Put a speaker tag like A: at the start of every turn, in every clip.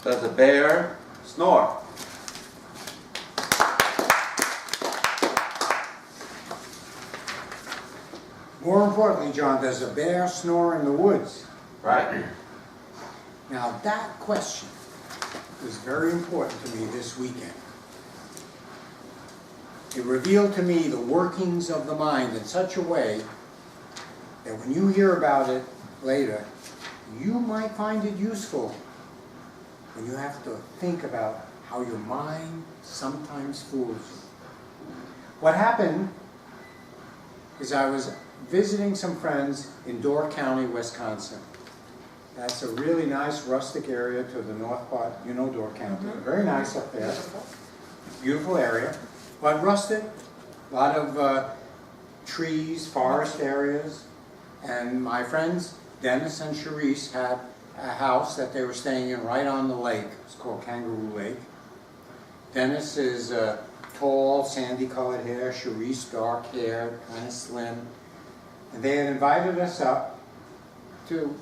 A: Does a bear snore?
B: More importantly, John, does a bear snore in the woods?
A: Right.
B: Now that question was very important to me this weekend. It revealed to me the workings of the mind in such a way that when you hear about it later, you might find it useful when you have to think about how your mind sometimes fools you. What happened is I was visiting some friends in Door County, Wisconsin. That's a really nice rustic area to the north part. You know Door County. Very nice up there. Beautiful area. But rustic, a lot of trees, forest areas. And my friends, Dennis and Charisse, had a house that they were staying in right on the lake. It's called Kangaroo Lake. Dennis is tall, sandy-colored hair. Charisse, dark hair, kind of slim. And they had invited us up to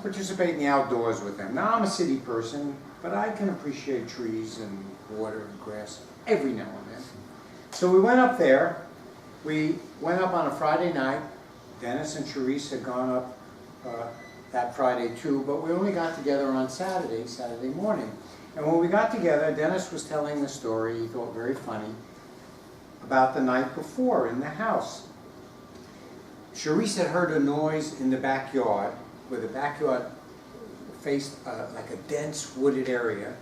B: participate in the outdoors with them. Now, I'm a city person, but I can appreciate trees and water and grass every now and then. So we went up there. We went up on a Friday night. Dennis and Charisse had gone up that Friday too, but we only got together on Saturday morning. And when we got together, Dennis was telling the story, he thought very funny, about the night before in the house. Charisse had heard a noise in the backyard, where the backyard faced like a dense wooded area.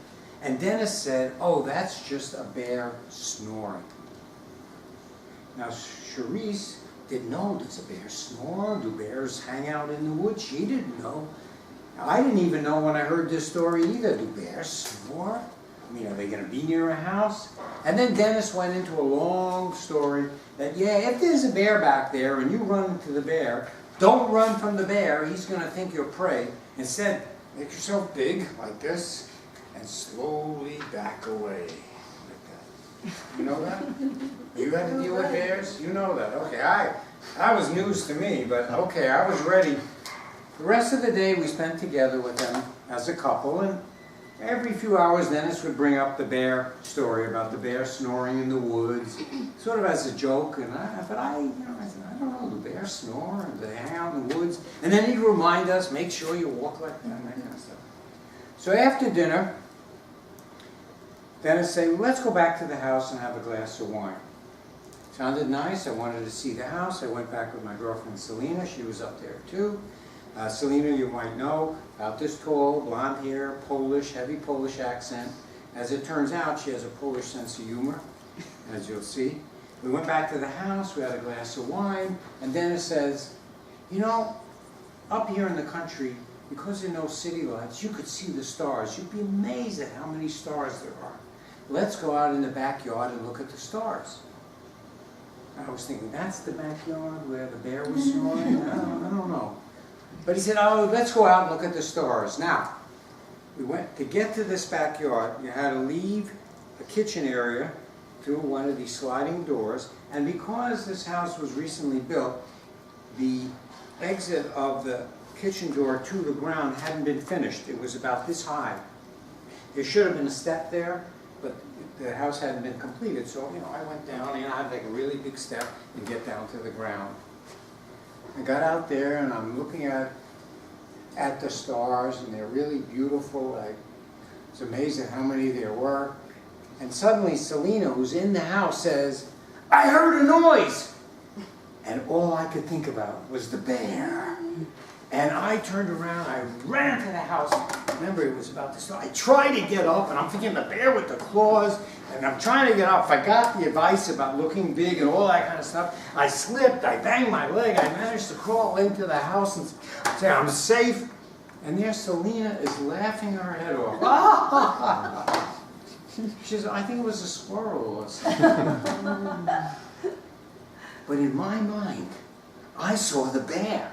B: And Dennis said, "Oh, that's just a bear snoring." Now, Charisse didn't know, does a bear snore? Do bears hang out in the woods? She didn't know. I didn't even know when I heard this story either. Do bears snore? I mean, are they going to be near a house? And then Dennis went into a long story that, yeah, if there's a bear back there and you run into the bear, don't run from the bear. He's going to think you're prey. Instead, make yourself big like this and slowly back away like that. You know that? You had to deal with bears? You know that. Okay, that was news to me, but okay, I was ready. The rest of the day we spent together with them as a couple, and every few hours Dennis would bring up the bear story about the bear snoring in the woods, sort of as a joke. And I said, I don't know, do bears snore? Do they hang out in the woods? And then he'd remind us, make sure you walk like that and that kind of stuff. So after dinner, Dennis said, well, let's go back to the house and have a glass of wine. Sounded nice. I wanted to see the house. I went back with my girlfriend Selena. She was up there too. Selena, you might know, about this tall, blonde hair, Polish, heavy Polish accent. As it turns out, she has a Polish sense of humor, as you'll see. We went back to the house, we had a glass of wine, and Dennis says, you know, up here in the country, because there are no city lights, you could see the stars. You'd be amazed at how many stars there are. Let's go out in the backyard and look at the stars. I was thinking, that's the backyard where the bear was snoring? I don't know. But he said, oh, let's go out and look at the stars. Now, we went to get to this backyard. You had to leave the kitchen area through one of these sliding doors. And because this house was recently built, the exit of the kitchen door to the ground hadn't been finished. It was about this high. There should have been a step there, but the house hadn't been completed. So, I went down and I had to take a really big step and get down to the ground. I got out there and I'm looking at the stars, and they're really beautiful. I was amazed at how many there were. And suddenly Selena, who's in the house, says, I heard a noise! And all I could think about was the bear. And I turned around, I ran to the house. Remember, it was about this. I tried to get up, and I'm thinking the bear with the claws, and I'm trying to get up. I got the advice about looking big and all that kind of stuff. I slipped, I banged my leg, I managed to crawl into the house and say, I'm safe. And there Selena is laughing her head off. She says, I think it was a squirrel or something. But in my mind, I saw the bear.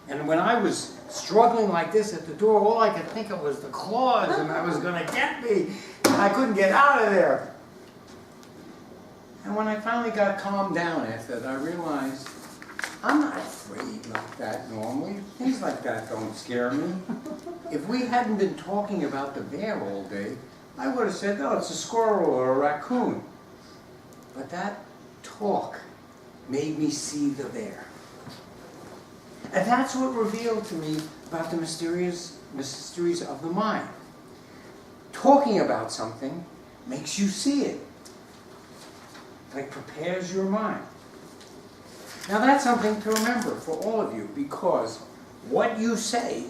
B: And when I was struggling like this at the door, all I could think of was the claws, and that was going to get me. And I couldn't get out of there. And when I finally got calmed down after that, I realized I'm not afraid like that normally. Things like that don't scare me. If we hadn't been talking about the bear all day, I would have said, oh, it's a squirrel or a raccoon. But that talk made me see the bear. And that's what revealed to me about the mysteries of the mind. Talking about something makes you see it. Like prepares your mind. Now that's something to remember for all of you, because what you say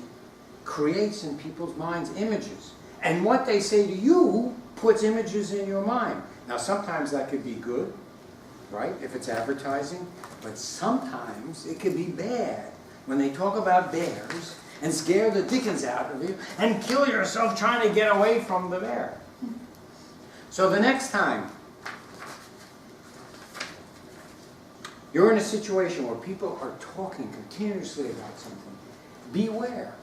B: creates in people's minds images. And what they say to you puts images in your mind. Now sometimes that could be good, right, if it's advertising, but sometimes it could be bad when they talk about bears and scare the dickens out of you and kill yourself trying to get away from the bear. So the next time you're in a situation where people are talking continuously about something, beware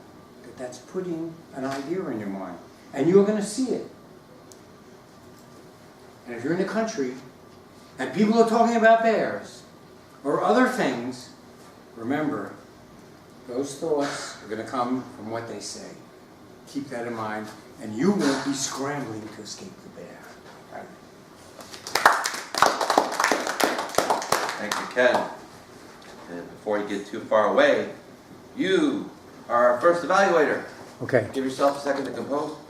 B: that that's putting an idea in your mind. And you're going to see it. And if you're in the country and people are talking about bears or other things, remember, those thoughts are going to come from what they say. Keep that in mind, and you won't be scrambling to escape the bear. Right?
A: Thank you, Ken. And before you get too far away, you are our first evaluator.
B: Okay.
A: Give yourself a second to compose.